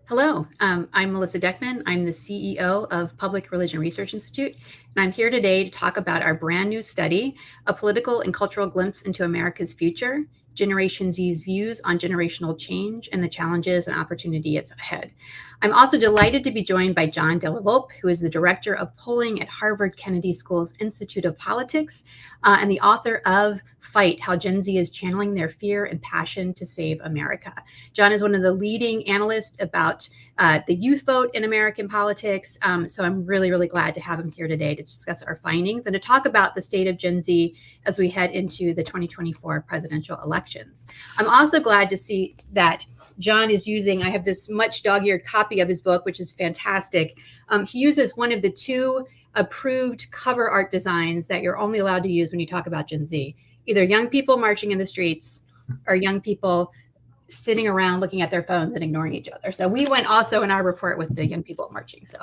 Hello, I'm Melissa Deckman. I'm the CEO of Public Religion Research Institute, and I'm here today to talk about our brand new study, A Political and Cultural Glimpse into America's Future, Generation Z's Views on Generational Change and the Challenges and Opportunities Ahead. I'm also delighted to be joined by Della, who is the Director of Polling at Harvard Kennedy School's Institute of Politics and the author of Fight, How Gen Z is Channeling Their Fear and Passion to Save America. John is one of the leading analysts about the youth vote in American politics. So I'm really glad to have him here today to discuss our findings and to talk about the state of Gen Z as we head into the 2024 presidential elections. I'm also glad to see that John is using, I have this much dog-eared copy of his book, which is fantastic. He uses one of the two approved cover art designs that you're only allowed to use when you talk about Gen Z, either young people marching in the streets or young people sitting around looking at their phones and ignoring each other. So we went also in our report with the young people marching. So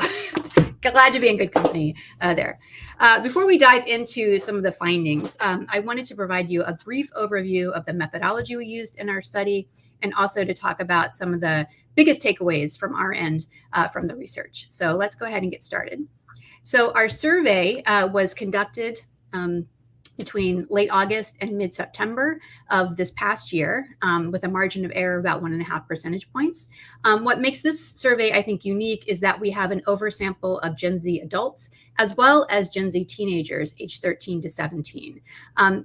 glad to be in good company there. Before we dive into some of the findings, I wanted to provide you a brief overview of the methodology we used in our study and also to talk about some of the biggest takeaways from our end from the research. So let's go ahead and get started. So our survey was conducted between late August and mid-September of this past year with a margin of error of about 1.5 percentage points. What makes this survey, I think, unique is that we have an oversample of Gen Z adults as well as Gen Z teenagers aged 13 to 17.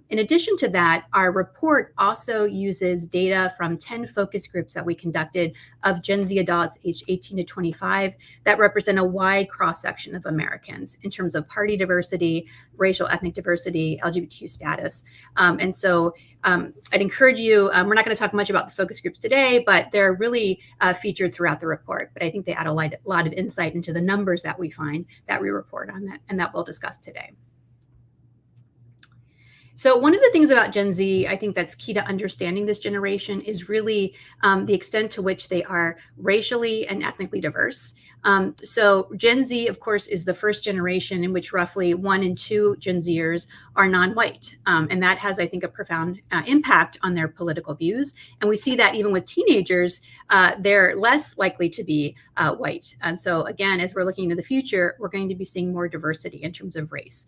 In addition to that, our report also uses data from 10 focus groups that we conducted of Gen Z adults aged 18 to 25 that represent a wide cross-section of Americans in terms of party diversity, racial ethnic diversity, LGBTQ status. And so I'd encourage you, we're not going to talk much about the focus groups today, but they're really featured throughout the report. But I think they add a lot of insight into the numbers that we find that we report on that and that we'll discuss today. So one of the things about Gen Z, I think that's key to understanding this generation is really the extent to which they are racially and ethnically diverse. So Gen Z, of course, is the first generation in which roughly 1 in 2 Gen Zers are non-white. And that has, I think, a profound impact on their political views. And we see that even with teenagers, they're less likely to be white. And so again, as we're looking into the future, we're going to be seeing more diversity in terms of race.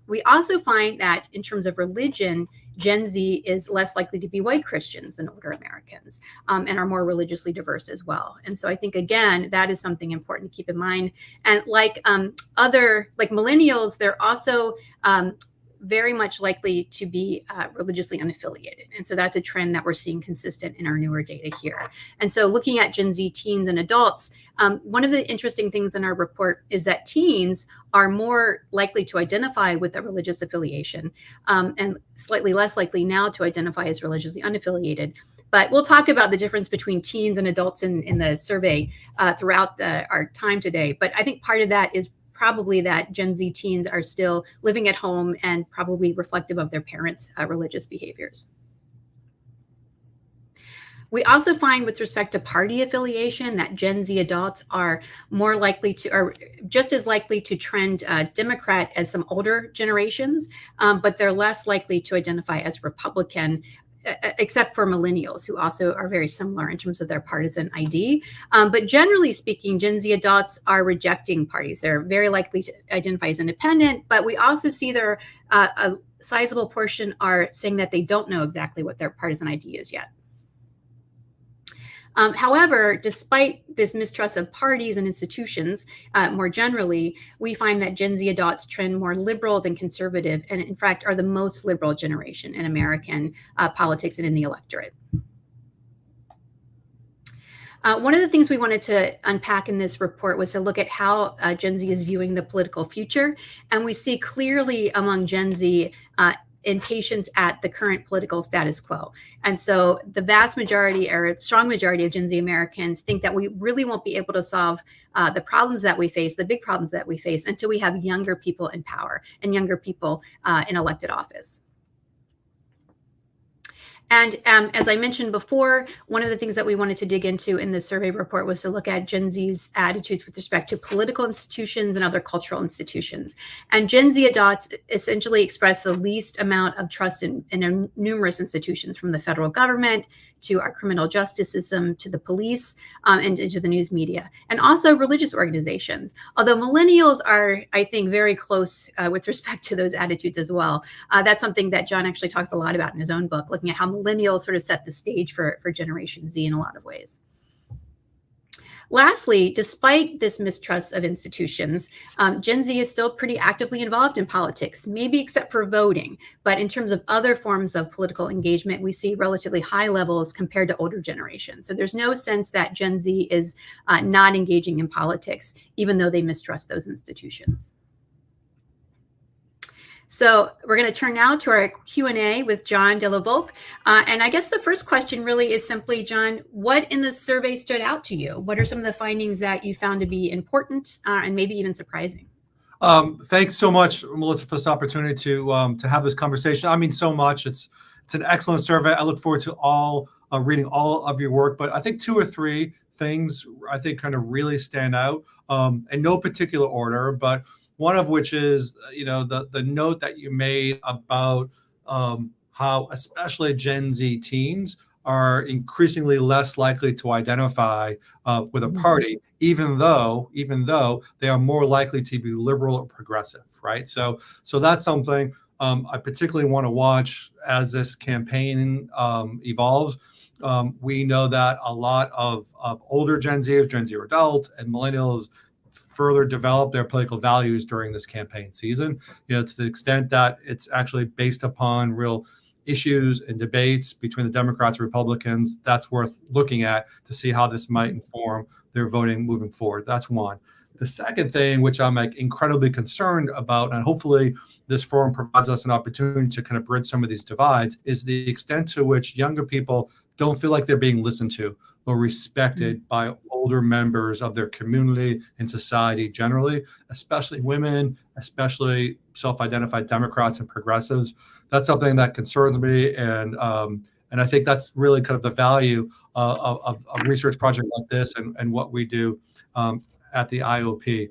We also find that in terms of religion, Gen Z is less likely to be white Christians than older Americans and are more religiously diverse as well. And so I think, again, that is something important to keep in mind. And like millennials, they're also very much likely to be religiously unaffiliated. And so that's a trend that we're seeing consistent in our newer data here. And so looking at Gen Z teens and adults, one of the interesting things in our report is that teens are more likely to identify with a religious affiliation and slightly less likely now to identify as religiously unaffiliated. But we'll talk about the difference between teens and adults in the survey throughout our time today. But I think part of that is probably that Gen Z teens are still living at home and probably reflective of their parents' religious behaviors. We also find with respect to party affiliation that Gen Z adults are more likely to, or just as likely to trend Democrat as some older generations, but they're less likely to identify as Republican, except for millennials, who also are very similar in terms of their partisan ID. But generally speaking, Gen Z adults are rejecting parties. They're very likely to identify as independent, but we also see there a sizable portion are saying that they don't know exactly what their partisan ID is yet. However, despite this mistrust of parties and institutions, more generally, we find that Gen Z adults trend more liberal than conservative, and in fact are the most liberal generation in American politics and in the electorate. One of the things we wanted to unpack in this report was to look at how Gen Z is viewing the political future. And we see clearly among Gen Z impatience at the current political status quo. And so the vast majority or strong majority of Gen Z Americans think that we really won't be able to solve the problems that we face, the big problems that we face, until we have younger people in power and younger people in elected office. And as I mentioned before, one of the things that we wanted to dig into in this survey report was to look at Gen Z's attitudes with respect to political institutions and other cultural institutions. And Gen Z adults essentially express the least amount of trust in numerous institutions, from the federal government to our criminal justice system to the police, and to the news media, and also religious organizations. Although millennials are, I think, very close with respect to those attitudes as well. That's something that John actually talks a lot about in his own book, looking at how millennials sort of set the stage for Generation Z in a lot of ways. Lastly, despite this mistrust of institutions, Gen Z is still pretty actively involved in politics, maybe except for voting. But in terms of other forms of political engagement, we see relatively high levels compared to older generations. So there's no sense that Gen Z is not engaging in politics, even though they mistrust those institutions. So we're going to turn now to our Q&A with John Della Volpe. And I guess the first question really is simply, John, what in the survey stood out to you? What are some of the findings that you found to be important and maybe even surprising? Thanks so much, Melissa, for this opportunity to have this conversation. I mean, so much. It's an excellent survey. I look forward to reading all of your work. But I think two or three things I think kind of really stand out in no particular order, but one of which is, the note that you made about how especially Gen Z teens are increasingly less likely to identify with a party, even though they are more likely to be liberal or progressive, right? So that's something I particularly want to watch as this campaign evolves. We know that a lot of older Gen Zers, Gen Z adults, and millennials further develop their political values during this campaign season, to the extent that it's actually based upon real issues and debates between the Democrats and Republicans. That's worth looking at to see how this might inform their voting moving forward. That's one. The second thing, which I'm incredibly concerned about, and hopefully this forum provides us an opportunity to kind of bridge some of these divides, is the extent to which younger people don't feel like they're being listened to or respected by older members of their community and society generally, especially women, especially self-identified Democrats and progressives. That's something that concerns me, and I think that's really kind of the value of a research project like this and what we do at the IOP.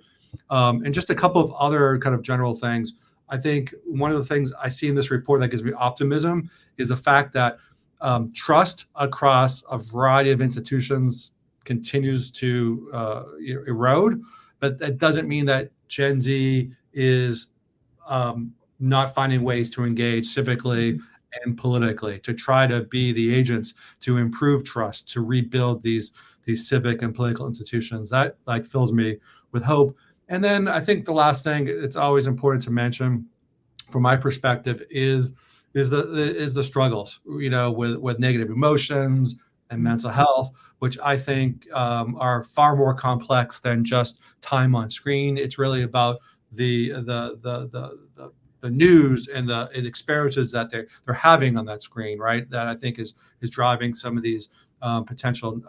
And just a couple of other kind of general things. I think one of the things I see in this report that gives me optimism is the fact that trust across a variety of institutions continues to erode, but that doesn't mean that Gen Z is not finding ways to engage civically and politically, to try to be the agents to improve trust, to rebuild these civic and political institutions. That fills me with hope. And then I think the last thing it's always important to mention, from my perspective, is the struggles, with negative emotions and mental health, which I think are far more complex than just time on screen. It's really about the news and the experiences that they're having on that screen, right? That I think is driving some of these potential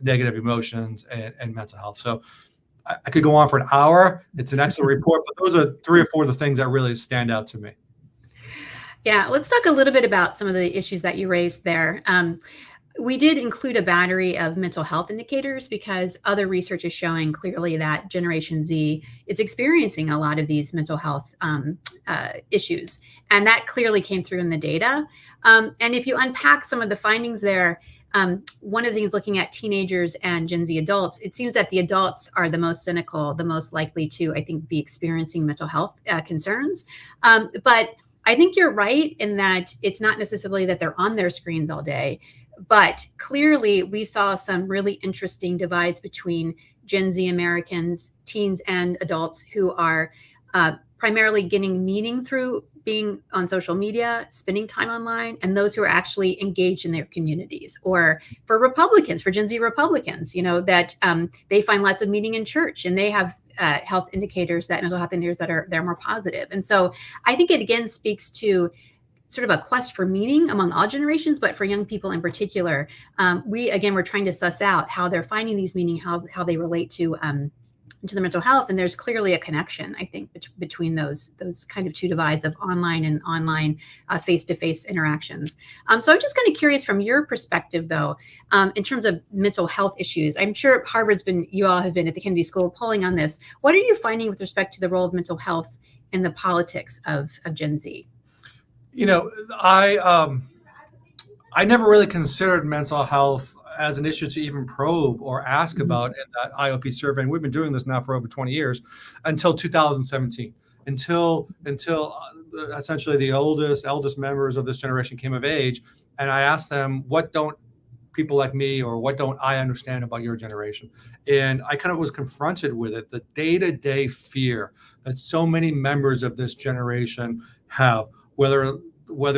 negative emotions and mental health. So I could go on for an hour. It's an excellent report, but those are three or four of the things that really stand out to me. Yeah, let's talk a little bit about some of the issues that you raised there. We did include a battery of mental health indicators because other research is showing clearly that Generation Z is experiencing a lot of these mental health issues. And that clearly came through in the data. And if you unpack some of the findings there, one of the things looking at teenagers and Gen Z adults, it seems that the adults are the most cynical, the most likely to, I think, be experiencing mental health concerns. But I think you're right in that it's not necessarily that they're on their screens all day, but clearly we saw some really interesting divides between Gen Z Americans, teens and adults who are primarily getting meaning through being on social media, spending time online, and those who are actually engaged in their communities. Or for Republicans, for Gen Z Republicans, that they find lots of meaning in church and they have health indicators, that mental health indicators they're more positive. And so I think it again speaks to sort of a quest for meaning among all generations, but for young people in particular, we're trying to suss out how they're finding these meaning, how they relate to into the mental health, and there's clearly a connection, I think, between those kind of two divides of online and online face-to-face interactions. So I'm just kind of curious from your perspective, though, in terms of mental health issues. I'm sure you all have been at the Kennedy School polling on this. What are you finding with respect to the role of mental health in the politics of Gen Z? I never really considered mental health as an issue to even probe or ask about in that IOP survey. And we've been doing this now for over 20 years until 2017, until essentially the eldest members of this generation came of age. And I asked them, what don't people like me, or what don't I understand about your generation? And I kind of was confronted with it, the day-to-day fear that so many members of this generation have, whether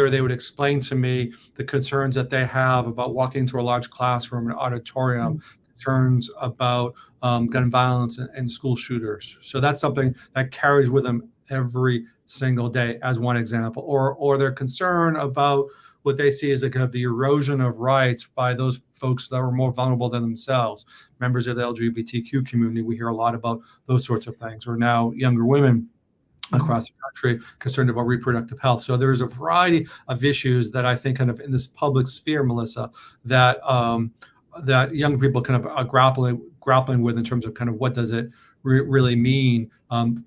they would explain to me the concerns that they have about walking into a large classroom, an auditorium, concerns about gun violence and school shooters. So that's something that carries with them every single day as one example, or their concern about what they see as a kind of the erosion of rights by those folks that are more vulnerable than themselves, members of the LGBTQ community. We hear a lot about those sorts of things, or now younger women across the country concerned about reproductive health. So there's a variety of issues that I think kind of in this public sphere, Melissa, that that young people kind of are grappling with in terms of kind of what does it really mean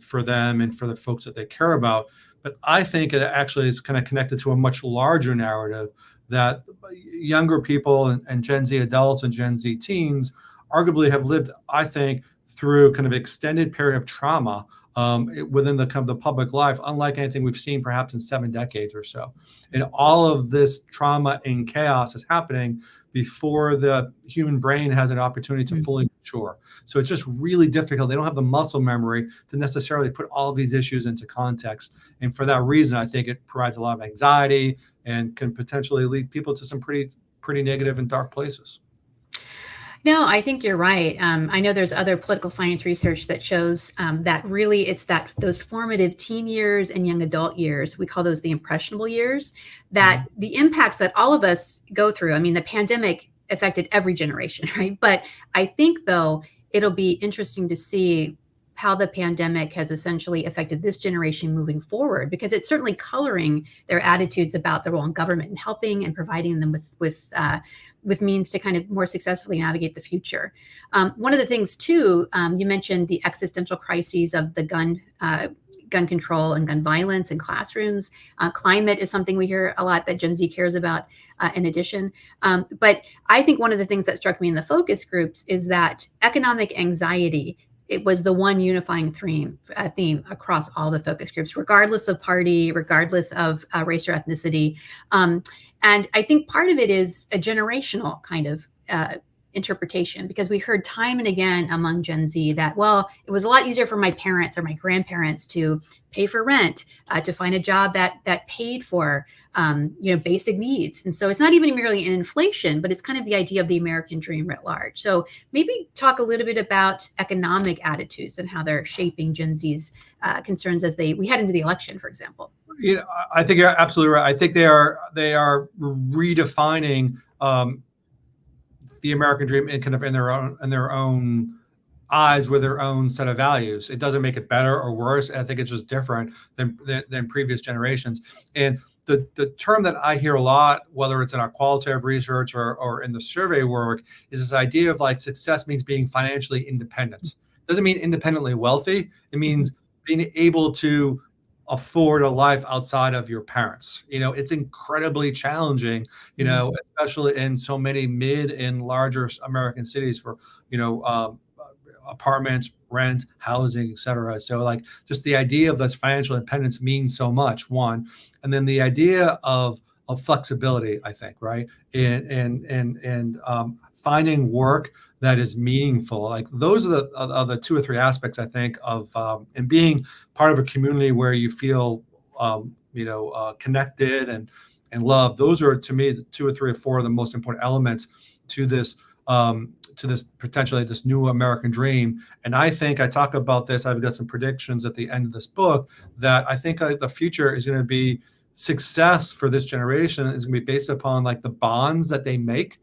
for them and for the folks that they care about. But I think it actually is kind of connected to a much larger narrative that younger people and Gen Z adults and Gen Z teens arguably have lived, I think, through kind of extended period of trauma within the kind of the public life, unlike anything we've seen perhaps in 7 decades or so. And all of this trauma and chaos is happening before the human brain has an opportunity to fully mature. So it's just really difficult. They don't have the muscle memory to necessarily put all of these issues into context. And for that reason, I think it provides a lot of anxiety and can potentially lead people to some pretty negative and dark places. No, I think you're right. I know there's other political science research that shows that really it's those formative teen years and young adult years, we call those the impressionable years, that the impacts that all of us go through. I mean, the pandemic affected every generation, right? But I think, though, it'll be interesting to see how the pandemic has essentially affected this generation moving forward, because it's certainly coloring their attitudes about the role in government and helping and providing them with means to kind of more successfully navigate the future. One of the things, too, you mentioned the existential crises of the gun control and gun violence in classrooms. Climate is something we hear a lot that Gen Z cares about in addition. But I think one of the things that struck me in the focus groups is that economic anxiety, it was the one unifying theme across all the focus groups, regardless of party, regardless of race or ethnicity. And I think part of it is a generational kind of interpretation, because we heard time and again among Gen Z that, well, it was a lot easier for my parents or my grandparents to pay for rent, to find a job that paid for basic needs. And so it's not even merely an inflation, but it's kind of the idea of the American dream writ large. So maybe talk a little bit about economic attitudes and how they're shaping Gen Z's concerns as we head into the election, for example. I think you're absolutely right. I think they are redefining the American dream in kind of in their own eyes with their own set of values. It doesn't make it better or worse. I think it's just different than previous generations. And the term that I hear a lot, whether it's in our qualitative research or in the survey work, is this idea of like success means being financially independent. It doesn't mean independently wealthy. It means being able to afford a life outside of your parents. It's incredibly challenging, especially in so many mid and larger American cities for, apartments, rent, housing, et cetera. So like just the idea of this financial independence means so much, one. And then the idea of flexibility, I think, right? And finding work that is meaningful. Like those are the 2 or 3 aspects, I think, of and being part of a community where you feel connected and loved. Those are, to me, the 2 or 3 or 4 of the most important elements to this potentially this new American dream. And I think I talk about this. I've got some predictions at the end of this book that I think the future is going to be success for this generation is going to be based upon like the bonds that they make,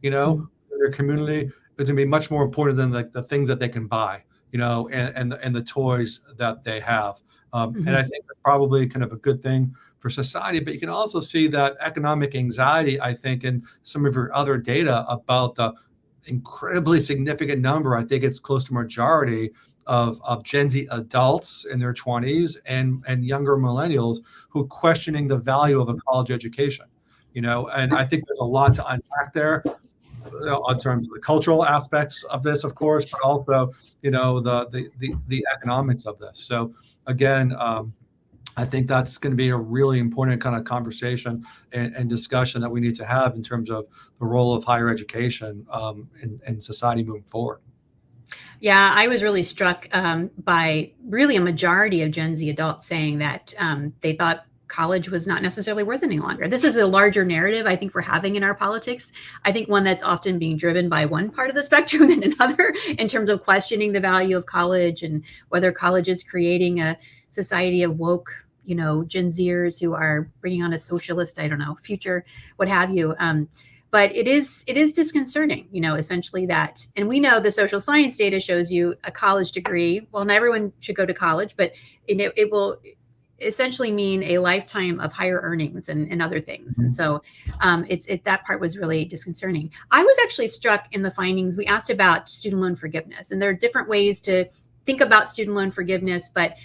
in their community. It's going to be much more important than like the things that they can buy. and the toys that they have. And I think that's probably kind of a good thing for society. But you can also see that economic anxiety, I think, in some of your other data about the incredibly significant number, I think it's close to majority of Gen Z adults in their 20s and younger millennials who are questioning the value of a college education. And I think there's a lot to unpack there, in terms of the cultural aspects of this, of course, but also, the economics of this. So again, I think that's going to be a really important kind of conversation and discussion that we need to have in terms of the role of higher education in society moving forward. Yeah, I was really struck by really a majority of Gen Z adults saying that they thought college was not necessarily worth any longer. This is a larger narrative I think we're having in our politics. I think one that's often being driven by one part of the spectrum than another in terms of questioning the value of college and whether college is creating a society of woke, Gen Zers who are bringing on a socialist, I don't know, future, what have you. But it is disconcerting, essentially that, and we know the social science data shows you a college degree. Well, not everyone should go to college, but it will essentially mean a lifetime of higher earnings and other things. And so that part was really disconcerting. I was actually struck in the findings. We asked about student loan forgiveness, and there are different ways to think about student loan forgiveness, but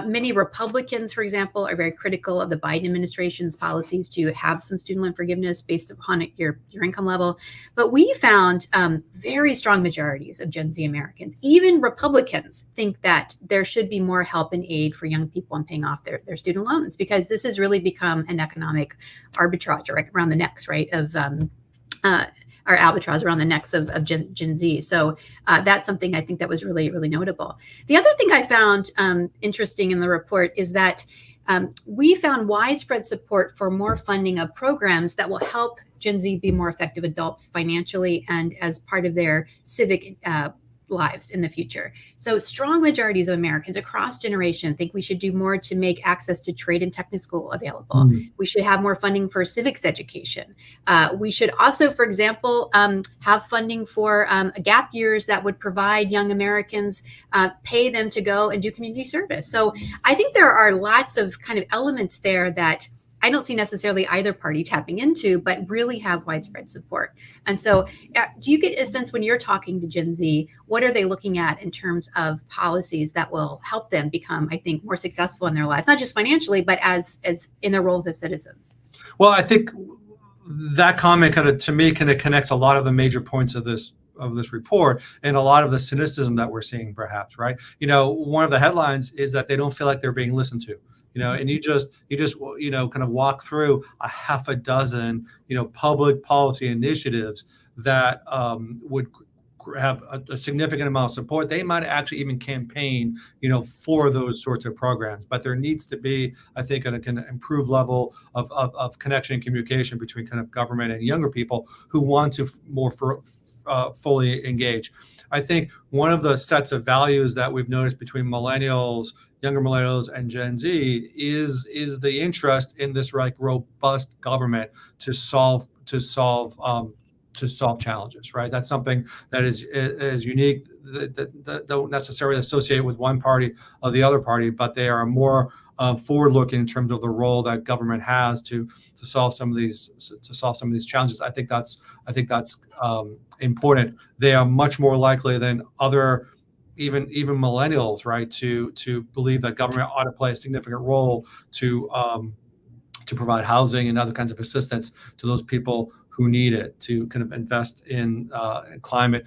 many Republicans, for example, are very critical of the Biden administration's policies to have some student loan forgiveness based upon your income level. But we found very strong majorities of Gen Z Americans, even Republicans, think that there should be more help and aid for young people in paying off their student loans, because this has really become an economic arbitrage around the necks, right, of our albatross around the necks of Gen Z. So that's something I think that was really, really notable. The other thing I found interesting in the report is that we found widespread support for more funding of programs that will help Gen Z be more effective adults financially and as part of their civic lives in the future. So strong majorities of Americans across generation think we should do more to make access to trade and technical school available. We should have more funding for civics education. We should also, for example, have funding for gap years that would provide young Americans, pay them to go and do community service. So I think there are lots of kind of elements there that I don't see necessarily either party tapping into, but really have widespread support. And so do you get a sense when you're talking to Gen Z, what are they looking at in terms of policies that will help them become, I think, more successful in their lives, not just financially, but as in their roles as citizens? Well, I think that comment to me connects a lot of the major points of this report and a lot of the cynicism that we're seeing, perhaps, right? One of the headlines is that they don't feel like they're being listened to. And you just kind of walk through a half a dozen, public policy initiatives that would have a significant amount of support. They might actually even campaign, for those sorts of programs. But there needs to be, I think, an improved level of connection and communication between kind of government and younger people who want to more fully engage. I think one of the sets of values that we've noticed between younger millennials and Gen Z is the interest in this robust government to solve challenges, right? That's something that is unique, that don't necessarily associate with one party or the other party, but they are more forward-looking in terms of the role that government has to solve some of these challenges. I think that's important. They are much more likely than other even millennials, right, to believe that government ought to play a significant role to provide housing and other kinds of assistance to those people who need it, to kind of invest in climate,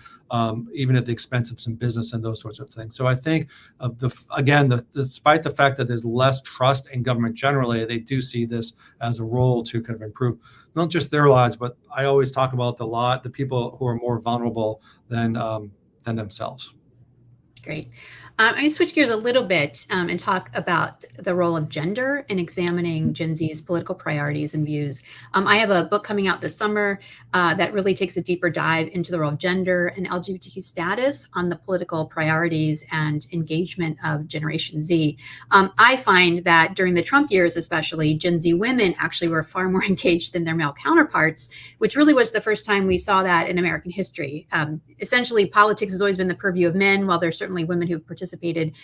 even at the expense of some business and those sorts of things. So I think, despite the fact that there's less trust in government generally, they do see this as a role to kind of improve not just their lives, but I always talk about the people who are more vulnerable than themselves. Great. I'm going to switch gears a little bit and talk about the role of gender in examining Gen Z's political priorities and views. I have a book coming out this summer that really takes a deeper dive into the role of gender and LGBTQ status on the political priorities and engagement of Generation Z. I find that during the Trump years, especially, Gen Z women actually were far more engaged than their male counterparts, which really was the first time we saw that in American history. Essentially, politics has always been the purview of men, while there's certainly certainly women who've participated.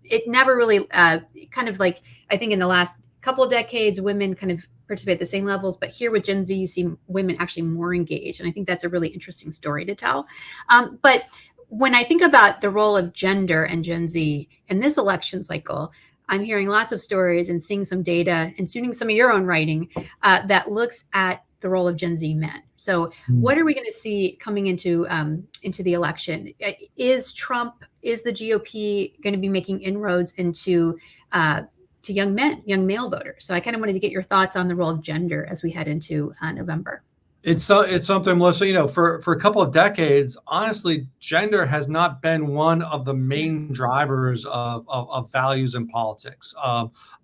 It never really kind of like, I think in the last couple of decades, women kind of participate at the same levels, but here with Gen Z, you see women actually more engaged. And I think that's a really interesting story to tell. But when I think about the role of gender and Gen Z in this election cycle, I'm hearing lots of stories and seeing some data, including some of your own writing, that looks at the role of Gen Z men. So what are we going to see coming into the election? Is the GOP going to be making inroads into to young men, young male voters? So I kind of wanted to get your thoughts on the role of gender as we head into November. It's something, Melissa, for a couple of decades, honestly, gender has not been one of the main drivers of values in politics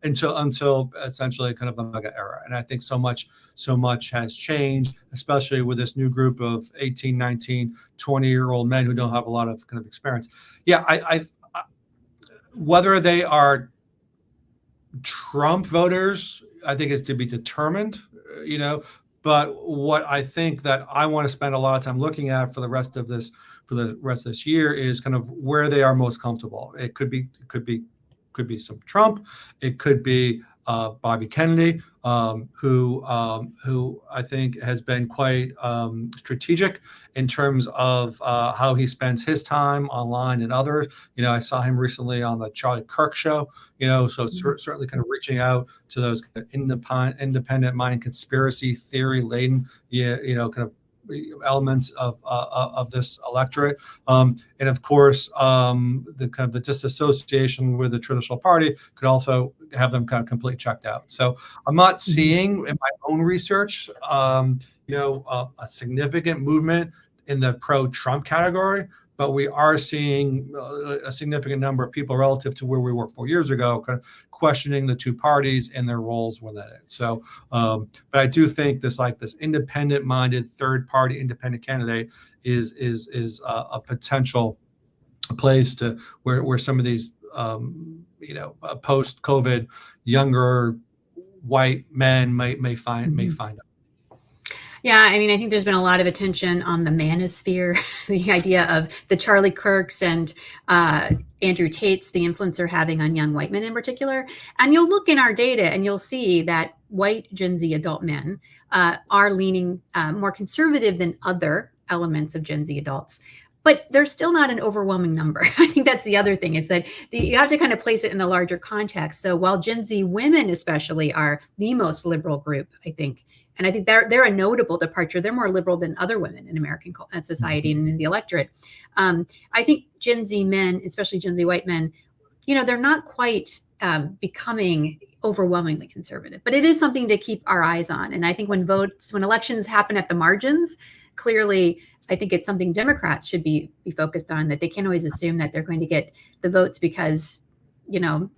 until essentially kind of the mega era. And I think so much has changed, especially with this new group of 18, 19, 20-year-old men who don't have a lot of kind of experience. Yeah, I whether they are Trump voters, I think is to be determined, But what I think that I want to spend a lot of time looking at for the rest of this year is kind of where they are most comfortable. It could be some Trump. It could be Bobby Kennedy, who I think has been quite strategic in terms of how he spends his time online and others. I saw him recently on the Charlie Kirk show. So it's certainly kind of reaching out to those kind of independent mind, conspiracy theory laden, kind of elements of this electorate, and of course the kind of the disassociation with the traditional party could also have them kind of completely checked out. So I'm not seeing in my own research a significant movement in the pro-Trump category, but we are seeing a significant number of people relative to where we were 4 years ago kind of questioning the two parties and their roles within it. So, but I do think this independent-minded third-party independent candidate is a potential place to where some of these post-COVID younger white men may find it. Yeah, I mean, I think there's been a lot of attention on the manosphere, the idea of the Charlie Kirks and Andrew Tates, the influence they're having on young white men in particular. And you'll look in our data and you'll see that white Gen Z adult men are leaning more conservative than other elements of Gen Z adults. But they're still not an overwhelming number. I think that's the other thing, is that you have to kind of place it in the larger context. So while Gen Z women especially are the most liberal group, I think, and I think they're a notable departure. They're more liberal than other women in American society and in the electorate. I think Gen Z men, especially Gen Z white men, they're not quite becoming overwhelmingly conservative, but it is something to keep our eyes on. And I think when elections happen at the margins, clearly, I think it's something Democrats should be focused on, that they can't always assume that they're going to get the votes because,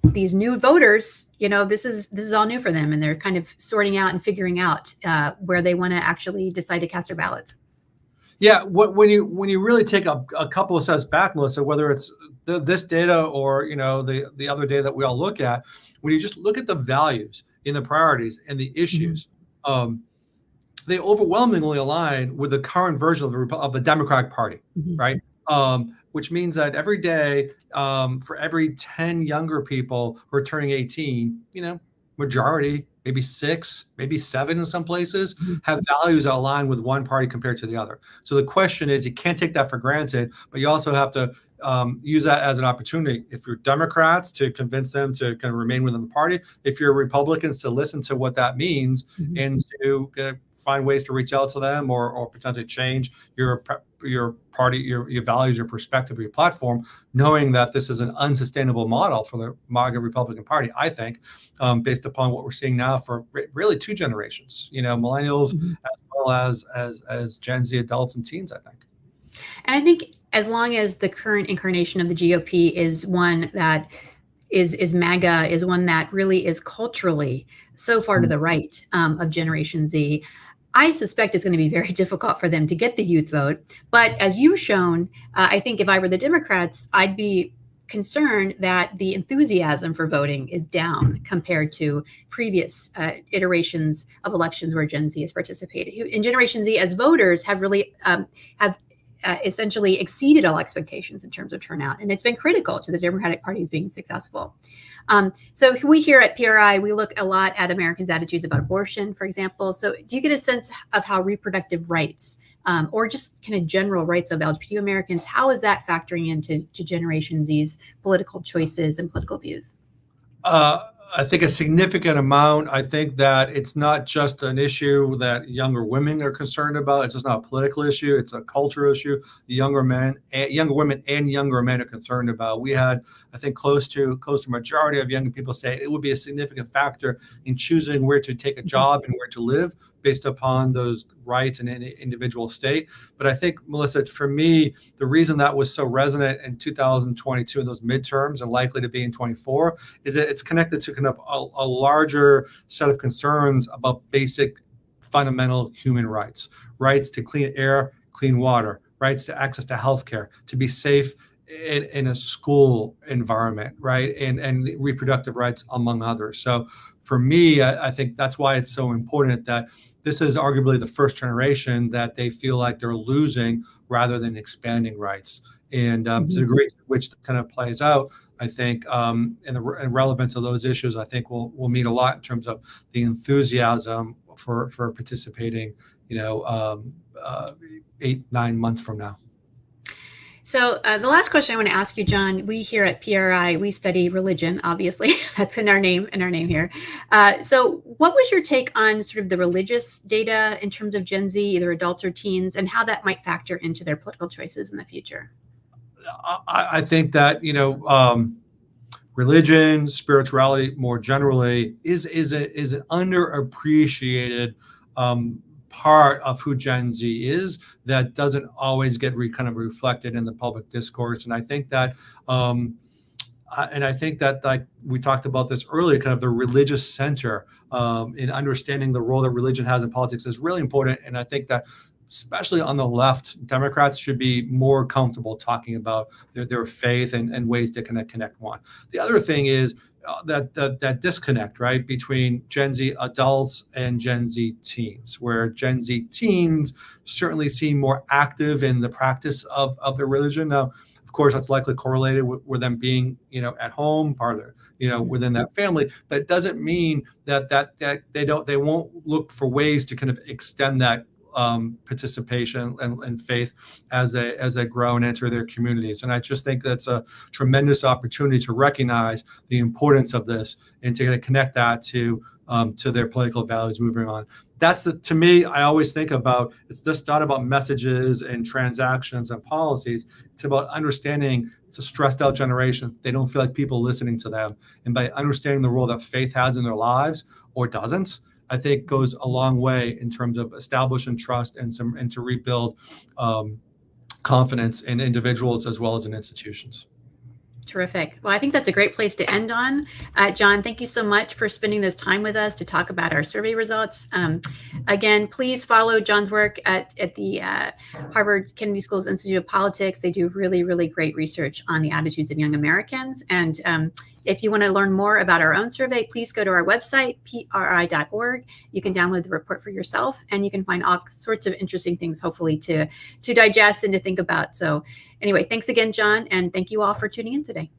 these new voters, this is all new for them, and they're kind of sorting out and figuring out where they want to actually decide to cast their ballots. Yeah, when you really take a couple of steps back, Melissa, whether it's this data or the other data that we all look at, when you just look at the values in the priorities and the issues, they overwhelmingly align with the current version of the Democratic Party, right? Which means that every day, for every 10 younger people who are turning 18, majority, maybe 6, maybe 7 in some places, have values that align with one party compared to the other. So the question is, you can't take that for granted, but you also have to use that as an opportunity. If you're Democrats, to convince them to kind of remain within the party. If you're Republicans, to listen to what that means and to find ways to reach out to them or potentially change your party, your values, your perspective, your platform, knowing that this is an unsustainable model for the MAGA Republican Party, I think, based upon what we're seeing now for really 2 generations, millennials as well as Gen Z adults and teens, I think. And I think as long as the current incarnation of the GOP is one that is MAGA, is one that really is culturally so far to the right of Generation Z, I suspect it's going to be very difficult for them to get the youth vote. But as you've shown, I think if I were the Democrats, I'd be concerned that the enthusiasm for voting is down compared to previous iterations of elections where Gen Z has participated. In Generation Z, as voters, have really have essentially exceeded all expectations in terms of turnout, and it's been critical to the Democratic Party's being successful. So we here at PRRI, we look a lot at Americans' attitudes about abortion, for example. So do you get a sense of how reproductive rights or just kind of general rights of LGBT Americans, how is that factoring into Generation Z's political choices and political views? I think a significant amount. I think that it's not just an issue that younger women are concerned about. It's just not a political issue. It's a cultural issue. The younger women and younger men are concerned about. We had, I think, close to majority of younger people say it would be a significant factor in choosing where to take a job and where to live based upon those rights in any individual state. But I think, Melissa, for me, the reason that was so resonant in 2022 in those midterms and likely to be in 24 is that it's connected to kind of a larger set of concerns about basic fundamental human rights, rights to clean air, clean water, rights to access to healthcare, to be safe in a school environment, right? And reproductive rights, among others. So for me, I think that's why it's so important that this is arguably the first generation that they feel like they're losing rather than expanding rights. And to the degree to which kind of plays out, I think, and the relevance of those issues, I think will mean a lot in terms of the enthusiasm for participating, 8-9 months from now. So the last question I want to ask you, John, we here at PRI, we study religion, obviously. That's in our name here. So what was your take on sort of the religious data in terms of Gen Z, either adults or teens, and how that might factor into their political choices in the future? I think that, religion, spirituality more generally is an underappreciated part of who Gen Z is that doesn't always get kind of reflected in the public discourse. And I think that, like we talked about this earlier, kind of the religious center in understanding the role that religion has in politics is really important. And I think that, especially on the left, Democrats should be more comfortable talking about their faith and ways to connect one. The other thing is that disconnect, right, between Gen Z adults and Gen Z teens, where Gen Z teens certainly seem more active in the practice of their religion. Now, of course, that's likely correlated with them being, at home, part of their, within that family. But it doesn't mean that they won't look for ways to kind of extend that participation and faith as they grow and enter their communities. And I just think that's a tremendous opportunity to recognize the importance of this and to connect that to their political values moving on. That's to me, I always think about, it's just not about messages and transactions and policies. It's about understanding it's a stressed out generation. They don't feel like people listening to them. And by understanding the role that faith has in their lives or doesn't, I think goes a long way in terms of establishing trust and to rebuild confidence in individuals as well as in institutions. Terrific. Well, I think that's a great place to end on. John, thank you so much for spending this time with us to talk about our survey results. Again, please follow John's work at the Harvard Kennedy School's Institute of Politics. They do really, really great research on the attitudes of young Americans. And if you want to learn more about our own survey, please go to our website, prri.org. You can download the report for yourself, and you can find all sorts of interesting things, hopefully, to digest and to think about. So anyway, thanks again, John, and thank you all for tuning in today.